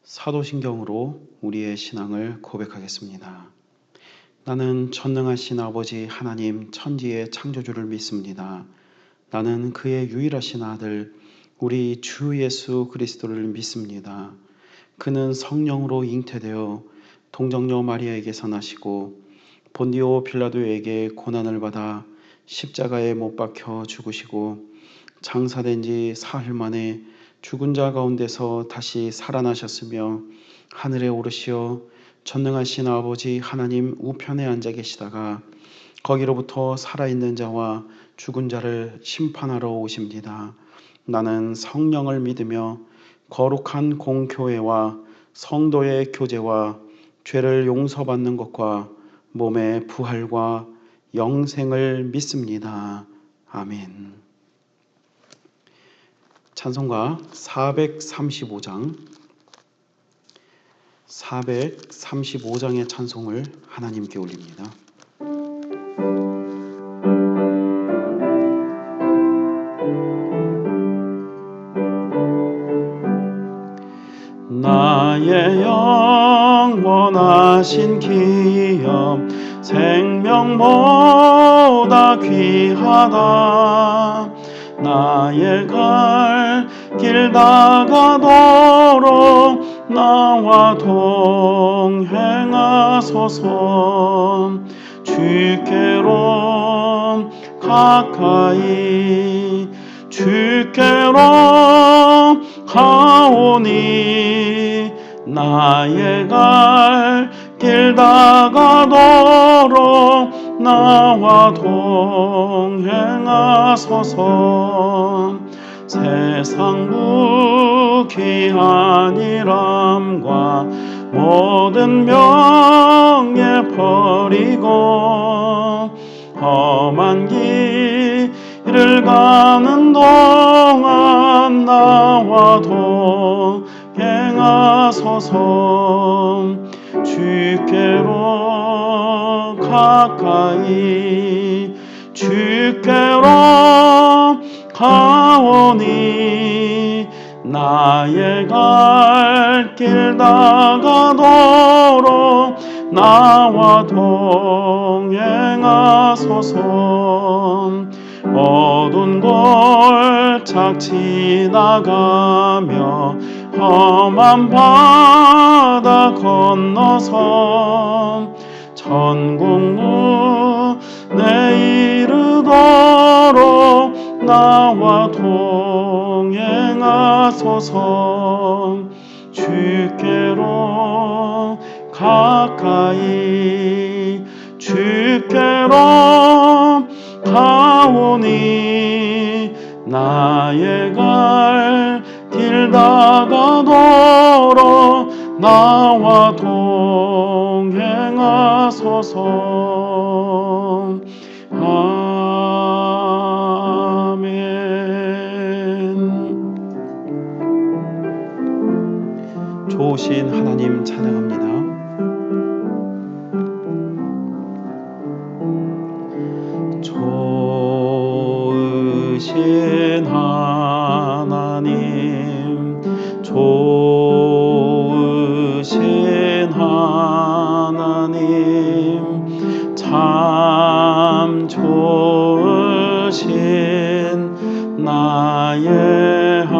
사도신경으로 우리의 신앙을 고백하겠습니다. 나는 전능하신 아버지 하나님 천지의 창조주를 믿습니다. 나는 그의 유일하신 아들 우리 주 예수 그리스도를 믿습니다. 그는 성령으로 잉태되어 동정녀 마리아에게서 나시고 본디오 빌라도에게 고난을 받아 십자가에 못 박혀 죽으시고 장사된 지 사흘 만에 죽은 자 가운데서 다시 살아나셨으며 하늘에 오르시어 전능하신 아버지 하나님 우편에 앉아 계시다가 거기로부터 살아있는 자와 죽은 자를 심판하러 오십니다. 나는 성령을 믿으며 거룩한 공교회와 성도의 교제와 죄를 용서받는 것과 몸의 부활과 영생을 믿습니다. 아멘. 찬송가 435장의 찬송을 하나님께 올립니다. 나의 영원하신 기업 생명보다 귀하다. 나의 갈 길 다가도록 나와 동행하소서. 주께로 가까이 주께로 가오니 나의 갈 길 다가도록 나와 동행하소서. 세상 무기한 일함과 모든 명예 버리고 험한 길을 가는 동안 나와 동행하소서. 주께로 가까이 주께로 가오니 나의 갈 길 다가도록 나와 동행하소서. 어두운 골짝 지나가며 험한 바다 건너서 천국 문에 이르도록 나와 동행하소서. 주께로 가까이 주께로 가오니 나의 갈 길 다가도록 나와 동행하소서. 아멘. 좋으신 하나님 찬양합니다. 좋으신 하나님, 좋으신 하나님, 참 좋으신 나의 하나님.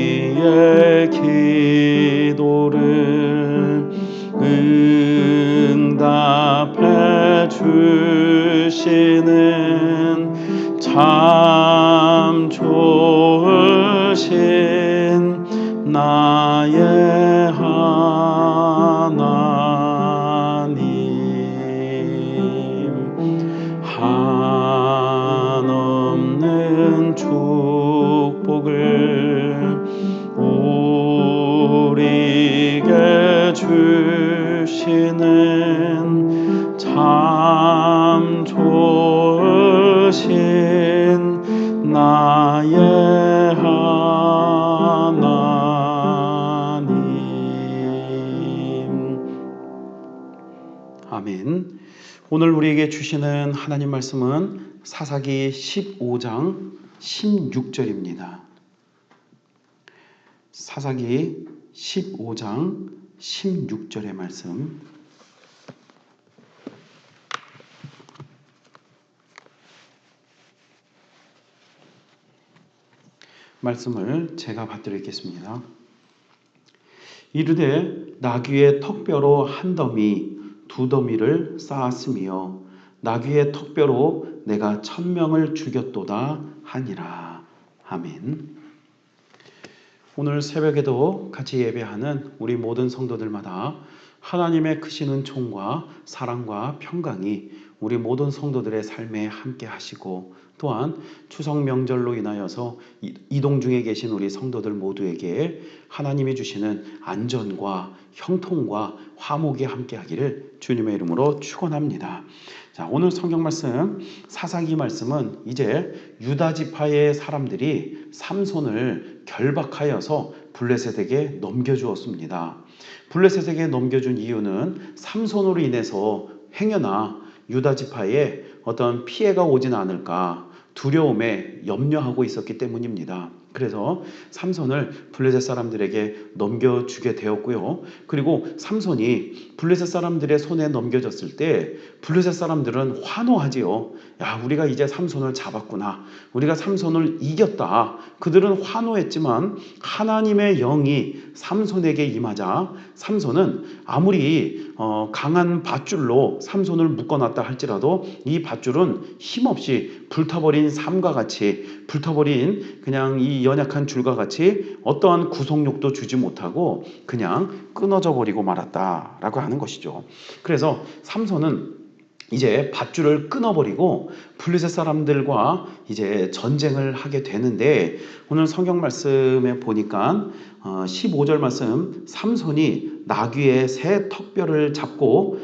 우리의 기도를 응답해 주시는 참 좋으신 나의 하나님. 한없는 축복을 우리에게 주시는 참 좋으신 나의 하나님. 아멘. 오늘 우리에게 주시는 하나님 말씀은 사사기 15장 16절입니다. 사사기 15장 16절의 말씀을 제가 받드리겠습니다. 이르되 나귀의 턱뼈로 한 더미 두 더미를 쌓았으며 나귀의 턱뼈로 내가 1000명을 죽였도다 하니라. 아멘. 오늘 새벽에도 같이 예배하는 우리 모든 성도들마다 하나님의 크신 은총과 사랑과 평강이 우리 모든 성도들의 삶에 함께 하시고, 또한 추석 명절로 인하여서 이동 중에 계신 우리 성도들 모두에게 하나님이 주시는 안전과 형통과 화목이 함께 하기를 주님의 이름으로 축원합니다. 자, 오늘 성경 말씀 사사기 말씀은 이제 유다 지파의 사람들이 삼손을 결박하여서 블레셋에게 넘겨주었습니다. 블레셋에게 넘겨준 이유는 삼손으로 인해서 행여나 유다 지파에 어떤 피해가 오진 않을까 두려움에 염려하고 있었기 때문입니다. 그래서 삼손을 블레셋 사람들에게 넘겨주게 되었고요. 그리고 삼손이 블레셋 사람들의 손에 넘겨졌을 때 블레셋 사람들은 환호하지요. 야, 우리가 이제 삼손을 잡았구나. 우리가 삼손을 이겼다. 그들은 환호했지만 하나님의 영이 삼손에게 임하자 삼손은 아무리 강한 밧줄로 삼손을 묶어놨다 할지라도 이 밧줄은 힘없이 불타버린 삶과 같이, 불타버린 그냥 이 연약한 줄과 같이 어떠한 구속력도 주지 못하고 그냥 끊어져 버리고 말았다라고 하는 것이죠. 그래서 삼손은 이제 밧줄을 끊어버리고 블레셋 사람들과 이제 전쟁을 하게 되는데, 오늘 성경 말씀에 보니까 15절 말씀, 삼손이 나귀의 새 턱뼈를 잡고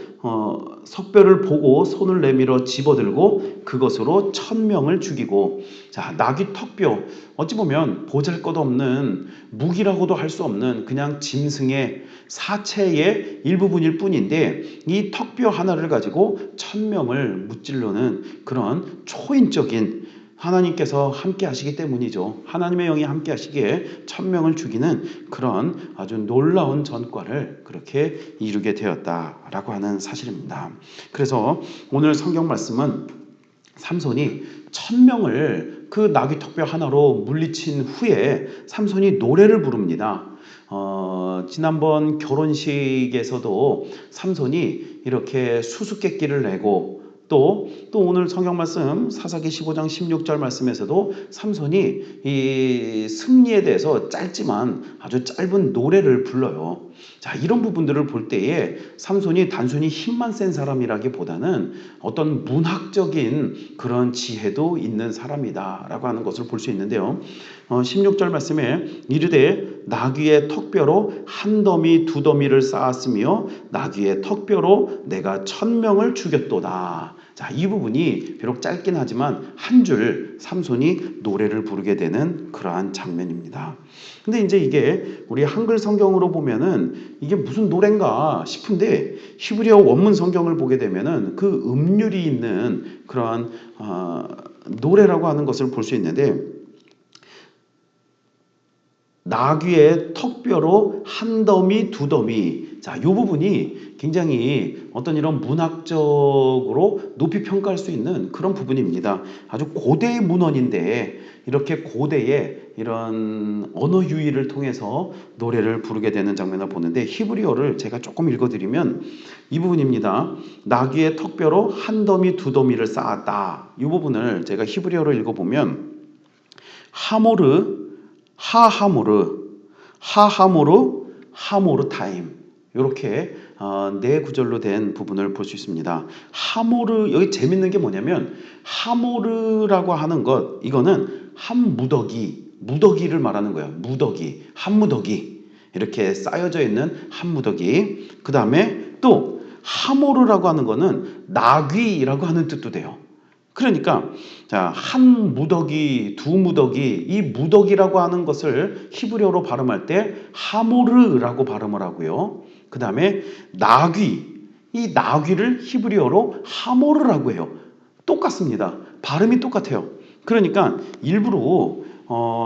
석뼈를 보고 손을 내밀어 집어들고 그것으로 1000명을 죽이고. 자, 나귀 턱뼈, 어찌 보면 보잘것없는 무기라고도 할 수 없는 그냥 짐승의 사체의 일부분일 뿐인데, 이 턱뼈 하나를 가지고 1000명을 무찔러는 그런 초인적인 하나님께서 함께 하시기 때문이죠. 하나님의 영이 함께 하시기에 1000명을 죽이는 그런 아주 놀라운 전과를 그렇게 이루게 되었다라고 하는 사실입니다. 그래서 오늘 성경 말씀은 삼손이 1000명을 그 나귀 턱뼈 하나로 물리친 후에 삼손이 노래를 부릅니다. 지난번 결혼식에서도 삼손이 이렇게 수수께끼를 내고, 또 오늘 성경 말씀 사사기 15장 16절 말씀에서도 삼손이 이 승리에 대해서 짧지만 아주 짧은 노래를 불러요. 자, 이런 부분들을 볼 때에 삼손이 단순히 힘만 센 사람이라기보다는 어떤 문학적인 그런 지혜도 있는 사람이다라고 하는 것을 볼 수 있는데요. 16절 말씀에 이르되 나귀의 턱뼈로 한 더미 두 더미를 쌓았으며 나귀의 턱뼈로 내가 1000명을 죽였도다. 자, 이 부분이 비록 짧긴 하지만 한 줄 삼손이 노래를 부르게 되는 그러한 장면입니다. 근데 이제 이게 우리 한글 성경으로 보면은 이게 무슨 노래인가 싶은데, 히브리어 원문 성경을 보게 되면은 그 음률이 있는 그러한 노래라고 하는 것을 볼 수 있는데, 나귀의 턱뼈로 한 더미 두 더미. 자, 이 부분이 굉장히 어떤 이런 문학적으로 높이 평가할 수 있는 그런 부분입니다. 아주 고대의 문헌인데 이렇게 고대의 이런 언어 유희를 통해서 노래를 부르게 되는 장면을 보는데, 히브리어를 제가 조금 읽어드리면 이 부분입니다. 나귀의 턱뼈로 한 더미 두 더미를 쌓았다. 이 부분을 제가 히브리어로 읽어보면 하모르 하모르 타임, 이렇게 네 구절로 된 부분을 볼 수 있습니다. 하모르, 여기 재밌는 게 뭐냐면 하모르라고 하는 것, 이거는 한 무더기를 말하는 거예요. 무더기, 한 무더기, 이렇게 쌓여져 있는 한 무더기. 그 다음에 또 하모르라고 하는 거는 나귀라고 하는 뜻도 돼요. 그러니까 자, 한 무더기, 두 무더기, 이 무더기라고 하는 것을 히브리어로 발음할 때 하모르라고 발음을 하고요. 그 다음에 나귀, 이 나귀를 히브리어로 하모르라고 해요. 똑같습니다. 발음이 똑같아요. 그러니까 일부러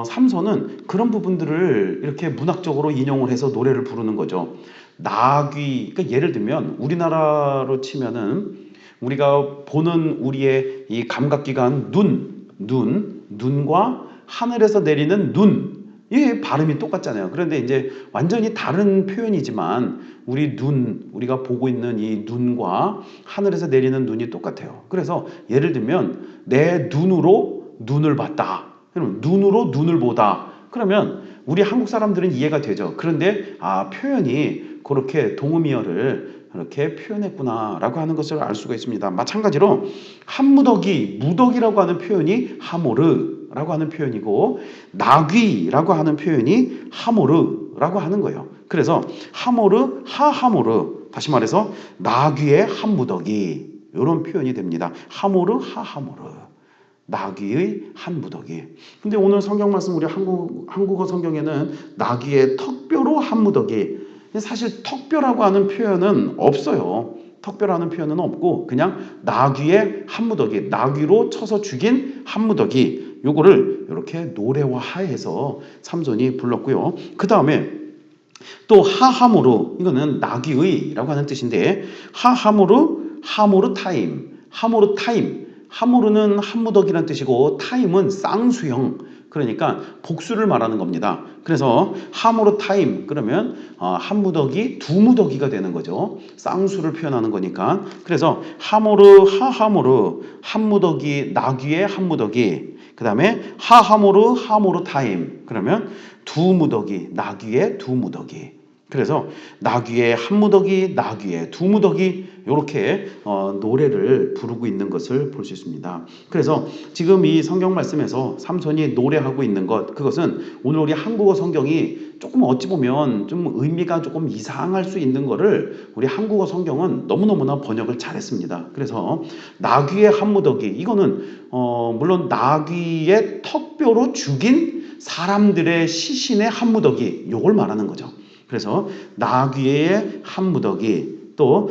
삼손은 그런 부분들을 이렇게 문학적으로 인용을 해서 노래를 부르는 거죠. 나귀, 그러니까 예를 들면 우리나라로 치면은 우리가 보는 우리의 이 감각기관 눈과 하늘에서 내리는 눈, 이 발음이 똑같잖아요. 그런데 이제 완전히 다른 표현이지만 우리가 보고 있는 이 눈과 하늘에서 내리는 눈이 똑같아요. 그래서 예를 들면 내 눈으로 눈을 봤다. 그러면 눈으로 눈을 보다. 그러면 우리 한국 사람들은 이해가 되죠. 그런데 표현이 그렇게 동음이어를 이렇게 표현했구나라고 하는 것을 알 수가 있습니다. 마찬가지로 무더기라고 하는 표현이 하모르라고 하는 표현이고 나귀라고 하는 표현이 하모르라고 하는 거예요. 그래서 하모르 다시 말해서 나귀의 한 무더기 이런 표현이 됩니다. 하모르 나귀의 한 무더기. 근데 오늘 성경 말씀 우리 한국어 성경에는 나귀의 턱뼈로 한 무더기. 사실 턱뼈라고 하는 표현은 없어요. 턱뼈라는 표현은 없고 그냥 나귀의 한 무더기, 나귀로 쳐서 죽인 한 무더기. 요거를 이렇게 노래화해서 삼손이 불렀고요. 그 다음에 또 하하무르, 이거는 나귀의라고 하는 뜻인데 하모르 타임. 하모르는 한무더기라는 뜻이고 타임은 쌍수형, 그러니까 복수를 말하는 겁니다. 그래서 하모르 타임 그러면 한무더기 두무더기가 되는 거죠. 쌍수를 표현하는 거니까. 그래서 하모르 한무더기, 나귀의 한무더기. 그 다음에 하모르 타임 그러면 두무더기, 나귀의 두무더기. 그래서 나귀의 한 무더기, 나귀의 두 무더기 이렇게 노래를 부르고 있는 것을 볼 수 있습니다. 그래서 지금 이 성경 말씀에서 삼손이 노래하고 있는 것, 그것은 오늘 우리 한국어 성경이 조금 어찌 보면 좀 의미가 조금 이상할 수 있는 거를 우리 한국어 성경은 너무너무나 번역을 잘했습니다. 그래서 나귀의 한 무더기, 이거는 물론 나귀의 턱뼈로 죽인 사람들의 시신의 한 무더기, 이걸 말하는 거죠. 그래서 나귀의 한 무더기 또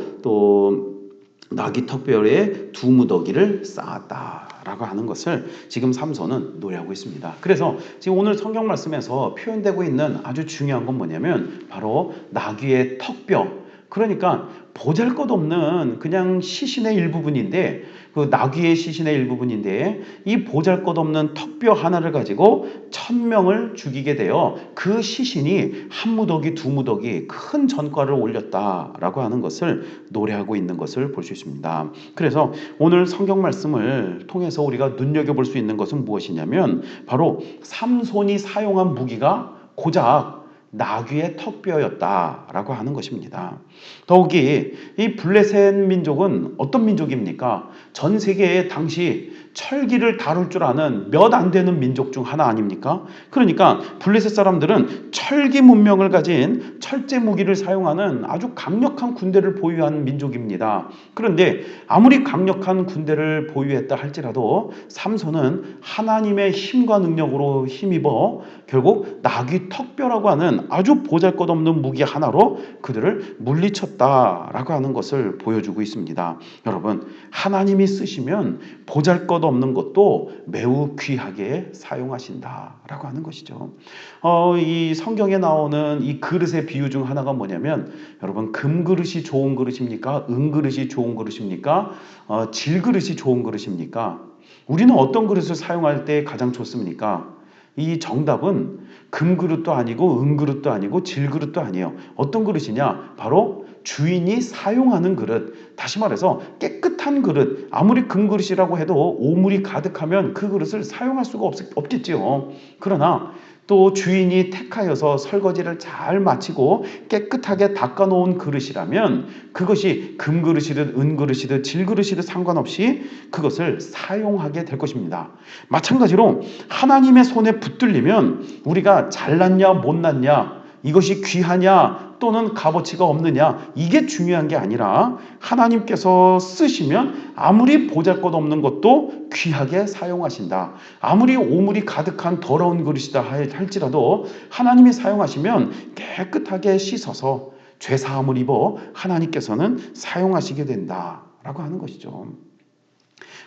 나귀 턱뼈에 두 무더기를 쌓았다라고 하는 것을 지금 삼손은 노래하고 있습니다. 그래서 지금 오늘 성경 말씀에서 표현되고 있는 아주 중요한 건 뭐냐면 바로 나귀의 턱뼈, 그러니까 보잘것없는 그냥 시신의 일부분인데 그 나귀의 시신의 일부분인데 이 보잘것없는 턱뼈 하나를 가지고 1000명을 죽이게 되어 그 시신이 한 무더기 두 무더기 큰 전과를 올렸다라고 하는 것을 노래하고 있는 것을 볼 수 있습니다. 그래서 오늘 성경 말씀을 통해서 우리가 눈여겨볼 수 있는 것은 무엇이냐면 바로 삼손이 사용한 무기가 고작 나귀의 턱뼈였다라고 하는 것입니다. 더욱이 이 블레셋 민족은 어떤 민족입니까? 전 세계에 당시 철기를 다룰 줄 아는 몇 안 되는 민족 중 하나 아닙니까? 그러니까 블레셋 사람들은 철기 문명을 가진 철제 무기를 사용하는 아주 강력한 군대를 보유한 민족입니다. 그런데 아무리 강력한 군대를 보유했다 할지라도 삼손은 하나님의 힘과 능력으로 힘입어 결국 나귀 턱뼈라고 하는 아주 보잘것없는 무기 하나로 그들을 물리쳤다라고 하는 것을 보여주고 있습니다. 여러분, 하나님이 쓰시면 보잘것없는 것도 매우 귀하게 사용하신다라고 하는 것이죠. 이 성경에 나오는 이 그릇의 비유 중 하나가 뭐냐면 여러분, 금그릇이 좋은 그릇입니까? 은그릇이 좋은 그릇입니까? 질그릇이 좋은 그릇입니까? 우리는 어떤 그릇을 사용할 때 가장 좋습니까? 이 정답은 금그릇도 아니고 은그릇도 아니고 질그릇도 아니에요. 어떤 그릇이냐? 바로 주인이 사용하는 그릇. 다시 말해서 깨끗한 그릇. 아무리 금그릇이라고 해도 오물이 가득하면 그 그릇을 사용할 수가 없겠지요. 그러나 또 주인이 택하여서 설거지를 잘 마치고 깨끗하게 닦아놓은 그릇이라면 그것이 금그릇이든 은그릇이든 질그릇이든 상관없이 그것을 사용하게 될 것입니다. 마찬가지로 하나님의 손에 붙들리면 우리가 잘났냐 못났냐, 이것이 귀하냐 또는 값어치가 없느냐, 이게 중요한 게 아니라 하나님께서 쓰시면 아무리 보잘것없는 것도 귀하게 사용하신다. 아무리 오물이 가득한 더러운 그릇이다 할지라도 하나님이 사용하시면 깨끗하게 씻어서 죄사함을 입어 하나님께서는 사용하시게 된다라고 하는 것이죠.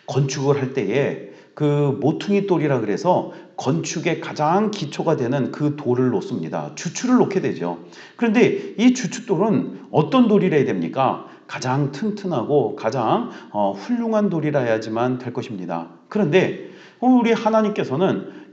건축을 할 때에 그 모퉁이 돌이라 그래서 건축의 가장 기초가 되는 그 돌을 놓습니다. 주추를 놓게 되죠. 그런데 이 주춧돌은 어떤 돌이라 해야 됩니까? 가장 튼튼하고 가장 훌륭한 돌이라 해야지만 될 것입니다. 그런데 우리 하나님께서는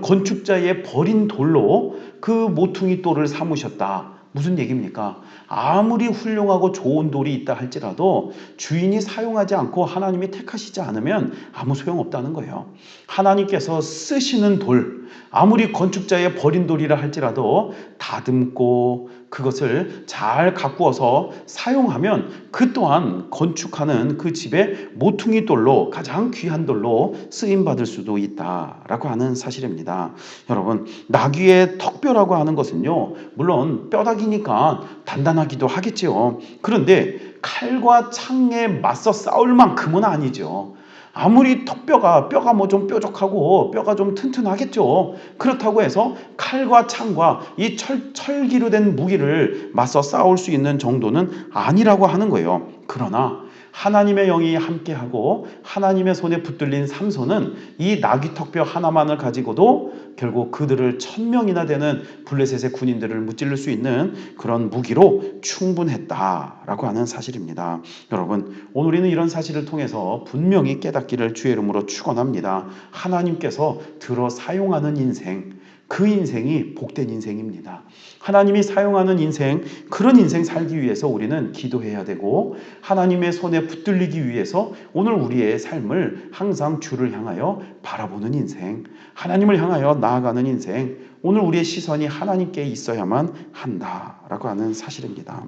건축자의 버린 돌로 그 모퉁이 돌을 삼으셨다. 무슨 얘기입니까? 아무리 훌륭하고 좋은 돌이 있다 할지라도 주인이 사용하지 않고 하나님이 택하시지 않으면 아무 소용없다는 거예요. 하나님께서 쓰시는 돌, 아무리 건축자의 버린 돌이라 할지라도 다듬고 그것을 잘 가꾸어서 사용하면 그 또한 건축하는 그 집의 모퉁이 돌로 가장 귀한 돌로 쓰임받을 수도 있다라고 하는 사실입니다. 여러분, 나귀의 턱뼈라고 하는 것은요, 물론 뼈다귀니까 단단하기도 하겠지요. 그런데 칼과 창에 맞서 싸울 만큼은 아니죠. 아무리 뼈가 뭐 좀 뾰족하고 뼈가 좀 튼튼하겠죠. 그렇다고 해서 칼과 창과 이 철기로 된 무기를 맞서 싸울 수 있는 정도는 아니라고 하는 거예요. 그러나 하나님의 영이 함께하고 하나님의 손에 붙들린 삼손은 이 나귀 턱뼈 하나만을 가지고도 결국 그들을 1000명이나 되는 블레셋의 군인들을 무찌를 수 있는 그런 무기로 충분했다라고 하는 사실입니다. 여러분, 오늘 우리는 이런 사실을 통해서 분명히 깨닫기를 주의 이름으로 축원합니다. 하나님께서 들어 사용하는 인생, 그 인생이 복된 인생입니다. 하나님이 사용하는 인생, 그런 인생 살기 위해서 우리는 기도해야 되고 하나님의 손에 붙들리기 위해서 오늘 우리의 삶을 항상 주를 향하여 바라보는 인생, 하나님을 향하여 나아가는 인생, 오늘 우리의 시선이 하나님께 있어야만 한다라고 하는 사실입니다.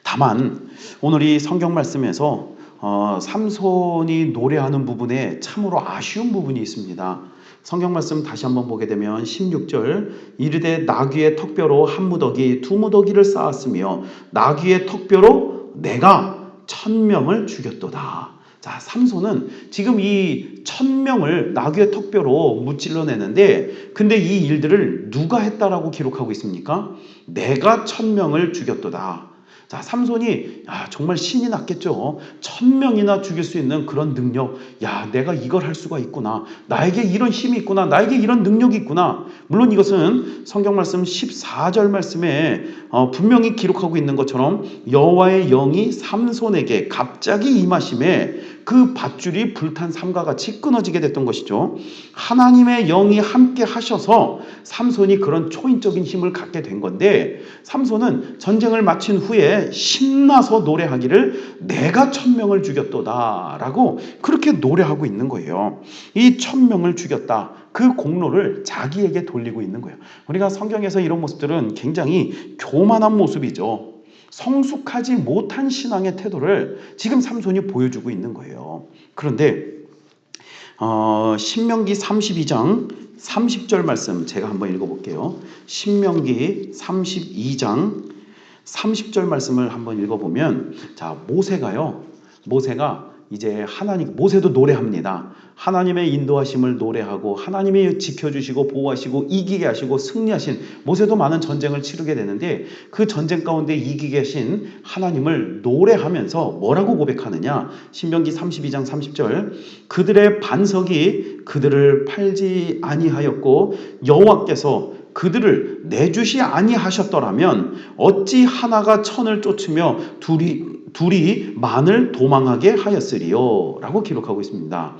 다만 오늘 이 성경 말씀에서 삼손이 노래하는 부분에 참으로 아쉬운 부분이 있습니다. 성경 말씀 다시 한번 보게 되면 16절, 이르되 나귀의 턱뼈로 한 무더기 두 무더기를 쌓았으며 나귀의 턱뼈로 내가 1000명을 죽였도다. 자, 삼손은 지금 이 1000명을 나귀의 턱뼈로 무찔러내는데, 근데 이 일들을 누가 했다라고 기록하고 있습니까? 내가 1000명을 죽였도다. 자, 삼손이 정말 신이 났겠죠. 1000명이나 죽일 수 있는 그런 능력. 내가 이걸 할 수가 있구나. 나에게 이런 힘이 있구나. 나에게 이런 능력이 있구나. 물론 이것은 성경 말씀 14절 말씀에 분명히 기록하고 있는 것처럼 여호와의 영이 삼손에게 갑자기 임하심에 그 밧줄이 불탄 삼과 같이 끊어지게 됐던 것이죠. 하나님의 영이 함께 하셔서 삼손이 그런 초인적인 힘을 갖게 된 건데, 삼손은 전쟁을 마친 후에 신나서 노래하기를 내가 1000명을 죽였도다 라고 그렇게 노래하고 있는 거예요. 이 1000명을 죽였다, 그 공로를 자기에게 돌리고 있는 거예요. 우리가 성경에서 이런 모습들은 굉장히 교만한 모습이죠. 성숙하지 못한 신앙의 태도를 지금 삼손이 보여주고 있는 거예요. 그런데 신명기 32장 30절 말씀 제가 한번 읽어볼게요. 신명기 32장 30절 말씀을 한번 읽어보면, 자, 모세가 이제 모세도 노래합니다. 하나님의 인도하심을 노래하고 하나님이 지켜주시고 보호하시고 이기게 하시고 승리하신, 모세도 많은 전쟁을 치르게 되는데 그 전쟁 가운데 이기게 하신 하나님을 노래하면서 뭐라고 고백하느냐? 신명기 32장 30절, 그들의 반석이 그들을 팔지 아니하였고 여호와께서 그들을 내주시 아니하셨더라면 어찌 하나가 천을 쫓으며 둘이 만을 도망하게 하였으리요 라고 기록하고 있습니다.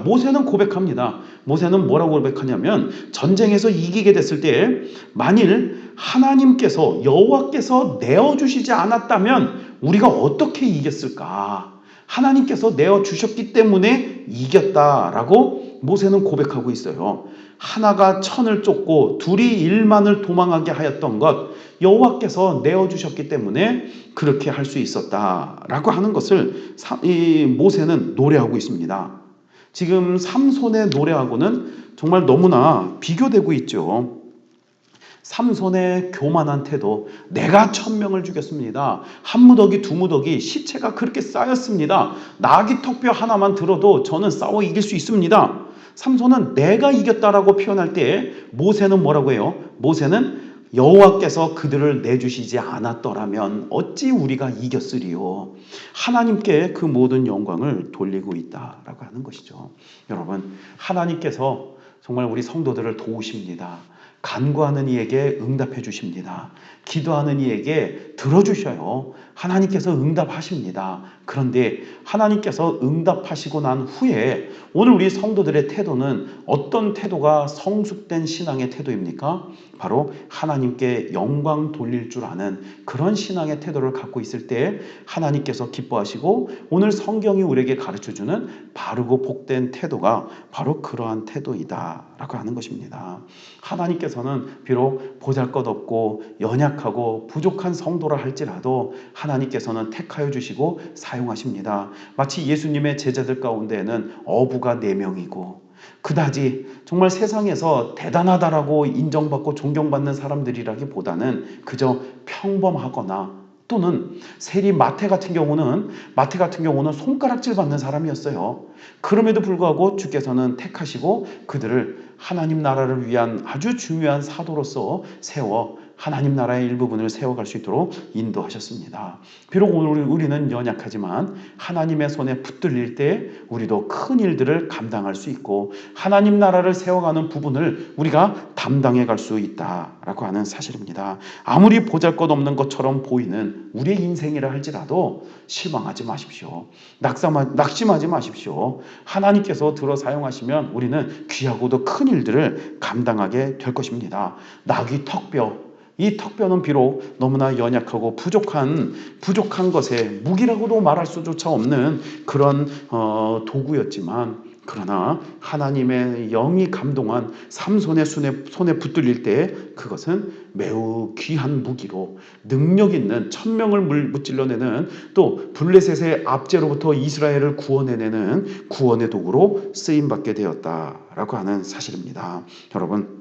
모세는 고백합니다. 모세는 뭐라고 고백하냐면, 전쟁에서 이기게 됐을 때 만일 하나님께서 여호와께서 내어주시지 않았다면 우리가 어떻게 이겼을까? 하나님께서 내어주셨기 때문에 이겼다라고 모세는 고백하고 있어요. 하나가 천을 쫓고 둘이 1만을 도망하게 하였던 것, 여호와께서 내어주셨기 때문에 그렇게 할 수 있었다라고 하는 것을 이 모세는 노래하고 있습니다. 지금 삼손의 노래하고는 정말 너무나 비교되고 있죠. 삼손의 교만한 태도, 내가 1000명을 죽였습니다. 한 무더기 두 무더기 시체가 그렇게 쌓였습니다. 나귀 턱뼈 하나만 들어도 저는 싸워 이길 수 있습니다. 삼손은 내가 이겼다라고 표현할 때 모세는 뭐라고 해요? 모세는 여호와께서 그들을 내주시지 않았더라면 어찌 우리가 이겼으리요. 하나님께 그 모든 영광을 돌리고 있다라고 하는 것이죠. 여러분, 하나님께서 정말 우리 성도들을 도우십니다. 간구하는 이에게 응답해 주십니다. 기도하는 이에게 들어주셔요. 하나님께서 응답하십니다. 그런데 하나님께서 응답하시고 난 후에 오늘 우리 성도들의 태도는 어떤 태도가 성숙된 신앙의 태도입니까? 바로 하나님께 영광 돌릴 줄 아는 그런 신앙의 태도를 갖고 있을 때 하나님께서 기뻐하시고 오늘 성경이 우리에게 가르쳐주는 바르고 복된 태도가 바로 그러한 태도이다라고 하는 것입니다. 하나님께서는 비록 보잘것없고 연약하고 부족한 성도라 할지라도 하나님께서는 택하여 주시고 사용하십니다. 마치 예수님의 제자들 가운데에는 어부가 4명이고 그다지 정말 세상에서 대단하다라고 인정받고 존경받는 사람들이라기보다는 그저 평범하거나 또는 세리 마태 같은 경우는 손가락질 받는 사람이었어요. 그럼에도 불구하고 주께서는 택하시고 그들을 하나님 나라를 위한 아주 중요한 사도로서 세워 하나님 나라의 일부분을 세워갈 수 있도록 인도하셨습니다. 비록 오늘 우리는 연약하지만 하나님의 손에 붙들릴 때 우리도 큰 일들을 감당할 수 있고 하나님 나라를 세워가는 부분을 우리가 담당해 갈 수 있다라고 하는 사실입니다. 아무리 보잘것없는 것처럼 보이는 우리의 인생이라 할지라도 실망하지 마십시오. 낙심하지 마십시오. 하나님께서 들어 사용하시면 우리는 귀하고도 큰 일들을 감당하게 될 것입니다. 나귀 턱뼈, 이 턱뼈는 비록 너무나 연약하고 부족한 것에 무기라고도 말할 수조차 없는 그런 도구였지만 그러나 하나님의 영이 감동한 삼손의 손에 붙들릴 때 그것은 매우 귀한 무기로 능력 있는 1000명을 무찔러내는 또 블레셋의 압제로부터 이스라엘을 구원해내는 구원의 도구로 쓰임받게 되었다라고 하는 사실입니다. 여러분,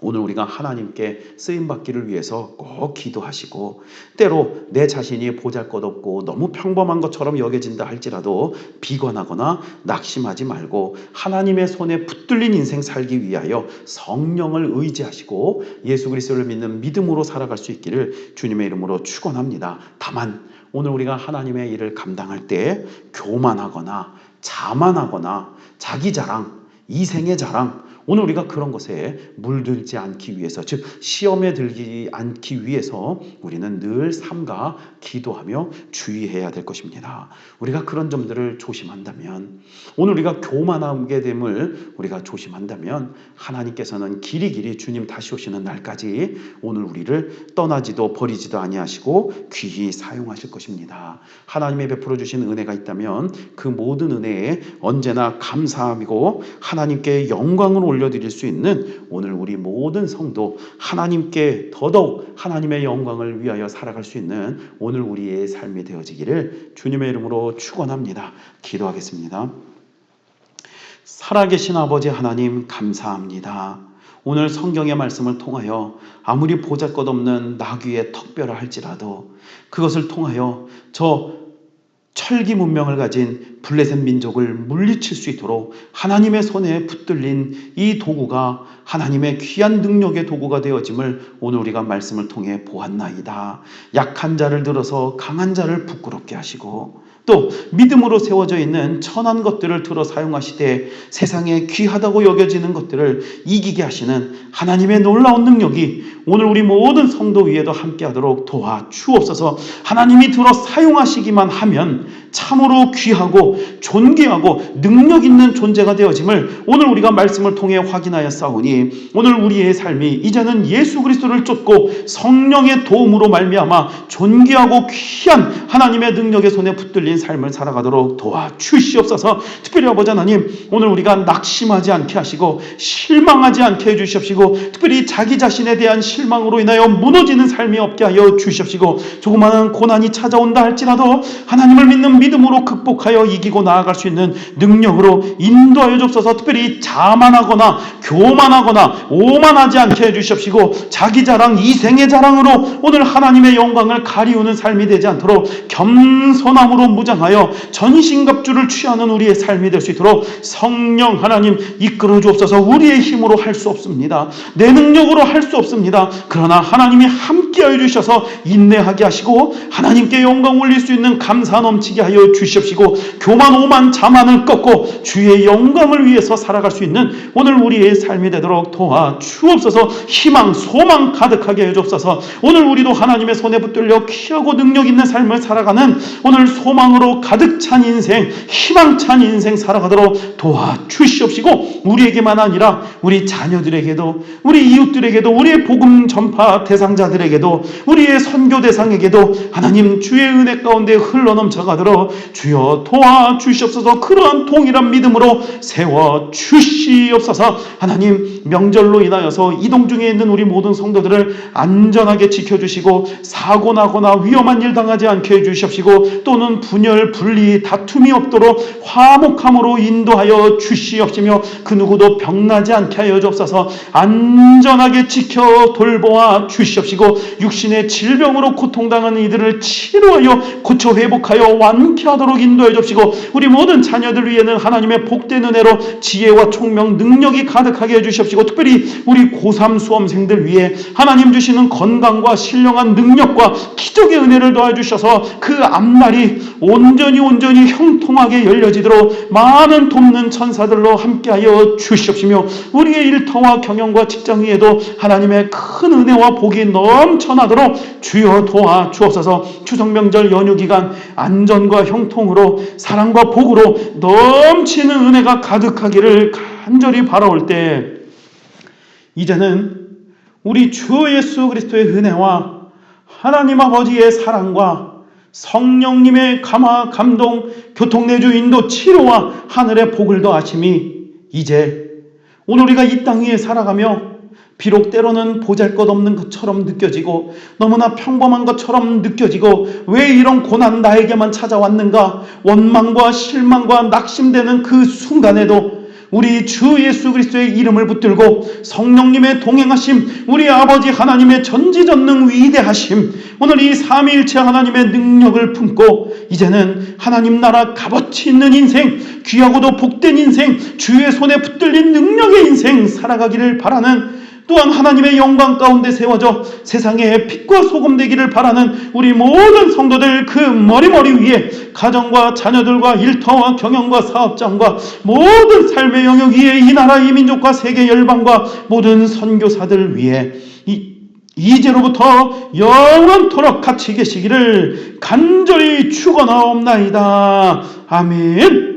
오늘 우리가 하나님께 쓰임받기를 위해서 꼭 기도하시고 때로 내 자신이 보잘것없고 너무 평범한 것처럼 여겨진다 할지라도 비관하거나 낙심하지 말고 하나님의 손에 붙들린 인생 살기 위하여 성령을 의지하시고 예수 그리스도를 믿는 믿음으로 살아갈 수 있기를 주님의 이름으로 축원합니다. 다만 오늘 우리가 하나님의 일을 감당할 때 교만하거나 자만하거나 자기 자랑, 이생의 자랑 오늘 우리가 그런 것에 물들지 않기 위해서 즉 시험에 들지 않기 위해서 우리는 늘 삼가 기도하며 주의해야 될 것입니다. 우리가 그런 점들을 조심한다면 오늘 우리가 교만하게 됨을 우리가 조심한다면 하나님께서는 길이길이 주님 다시 오시는 날까지 오늘 우리를 떠나지도 버리지도 아니하시고 귀히 사용하실 것입니다. 하나님의 베풀어 주신 은혜가 있다면 그 모든 은혜에 언제나 감사함이고 하나님께 영광을 올려드릴 수 있는 오늘 우리 모든 성도 하나님께 더더욱 하나님의 영광을 위하여 살아갈 수 있는 오늘 우리의 삶이 되어지기를 주님의 이름으로 축원합니다. 기도하겠습니다. 살아계신 아버지 하나님 감사합니다. 오늘 성경의 말씀을 통하여 아무리 보잘것없는 나귀의 턱뼈라 할지라도 그것을 통하여 저 철기 문명을 가진 블레셋 민족을 물리칠 수 있도록 하나님의 손에 붙들린 이 도구가 하나님의 귀한 능력의 도구가 되어짐을 오늘 우리가 말씀을 통해 보았나이다. 약한 자를 들어서 강한 자를 부끄럽게 하시고 또 믿음으로 세워져 있는 천한 것들을 들어 사용하시되 세상에 귀하다고 여겨지는 것들을 이기게 하시는 하나님의 놀라운 능력이 오늘 우리 모든 성도 위에도 함께하도록 도와주옵소서. 하나님이 들어 사용하시기만 하면 참으로 귀하고 존귀하고 능력 있는 존재가 되어짐을 오늘 우리가 말씀을 통해 확인하여 싸우니 오늘 우리의 삶이 이제는 예수 그리스도를 쫓고 성령의 도움으로 말미암아 존귀하고 귀한 하나님의 능력의 손에 붙들린 삶을 살아가도록 도와주시옵소서. 특별히 아버지 하나님 오늘 우리가 낙심하지 않게 하시고 실망하지 않게 해주시옵시고 특별히 자기 자신에 대한 실망으로 인하여 무너지는 삶이 없게 하여 주시옵시고 조그마한 고난이 찾아온다 할지라도 하나님을 믿는 믿음으로 극복하여 이기고 나아갈 수 있는 능력으로 인도하여 주옵소서. 특별히 자만하거나 교만하거나 오만하지 않게 해주십시고 자기 자랑, 이생의 자랑으로 오늘 하나님의 영광을 가리우는 삶이 되지 않도록 겸손함으로 무장하여 전신갑주를 취하는 우리의 삶이 될 수 있도록 성령 하나님 이끌어 주옵소서. 우리의 힘으로 할 수 없습니다. 내 능력으로 할 수 없습니다. 그러나 하나님이 함께하여 주셔서 인내하게 하시고 하나님께 영광 올릴 수 있는 감사 넘치게 하여 주십시고 교만, 오만, 자만을 꺾고 주의 영광을 위해서 살아갈 수 있는 오늘 우리의 삶이 되도록 도와주옵소서. 희망, 소망 가득하게 해주옵소서. 오늘 우리도 하나님의 손에 붙들려 귀하고 능력 있는 삶을 살아가는 오늘 소망으로 가득 찬 인생, 희망찬 인생 살아가도록 도와주시옵시고 우리에게만 아니라 우리 자녀들에게도, 우리 이웃들에게도, 우리의 복음 전파 대상자들에게도, 우리의 선교 대상에게도 하나님 주의 은혜 가운데 흘러넘쳐가도록 주여 도와주시옵소서. 그러한 동일한 믿음으로 세워주시옵소서. 하나님 명절로 인하여서 이동 중에 있는 우리 모든 성도들을 안전하게 지켜주시고 사고 나거나 위험한 일 당하지 않게 해주시옵시고 또는 분열, 분리, 다툼이 없도록 화목함으로 인도하여 주시옵시며 그 누구도 병나지 않게 하여 주옵소서. 안전하게 지켜 돌보아 주시옵시고 육신의 질병으로 고통당하는 이들을 치료하여 고쳐 회복하여 완쾌하도록 인도해 주옵시고 우리 모든 자녀들 위에는 하나님의 복된 은혜로 지혜와 총명, 능력이 가득하게 해주시옵시고 특별히 우리 고3 수험생들 위해 하나님 주시는 건강과 신령한 능력과 기적의 은혜를 도와주셔서 그 앞날이 온전히 형통하게 열려지도록 많은 돕는 천사들로 함께하여 주시옵시며 우리의 일터와 경영과 직장 위에도 하나님의 큰 은혜와 복이 넘쳐나도록 주여 도와주옵소서. 추석명절 연휴기간 안전과 형통으로 사랑과 복으로 넘치는 은혜가 가득하기를 간절히 바라올 때 이제는 우리 주 예수 그리스도의 은혜와 하나님 아버지의 사랑과 성령님의 감화, 감동, 교통내주, 인도, 치료와 하늘의 복을 더하심이 이제 오늘 우리가 이 땅 위에 살아가며 비록 때로는 보잘것없는 것처럼 느껴지고 너무나 평범한 것처럼 느껴지고 왜 이런 고난 나에게만 찾아왔는가 원망과 실망과 낙심되는 그 순간에도 우리 주 예수 그리스도의 이름을 붙들고 성령님의 동행하심, 우리 아버지 하나님의 전지전능 위대하심, 오늘 이 삼위일체 하나님의 능력을 품고 이제는 하나님 나라 값어치 있는 인생, 귀하고도 복된 인생, 주의 손에 붙들린 능력의 인생 살아가기를 바라는, 또한 하나님의 영광 가운데 세워져 세상의 빛과 소금 되기를 바라는 우리 모든 성도들 그 머리 위에 가정과 자녀들과 일터와 경영과 사업장과 모든 삶의 영역 위에 이 나라 이 민족과 세계 열방과 모든 선교사들 위에 이제로부터 영원토록 같이 계시기를 간절히 축원하옵나이다. 아멘.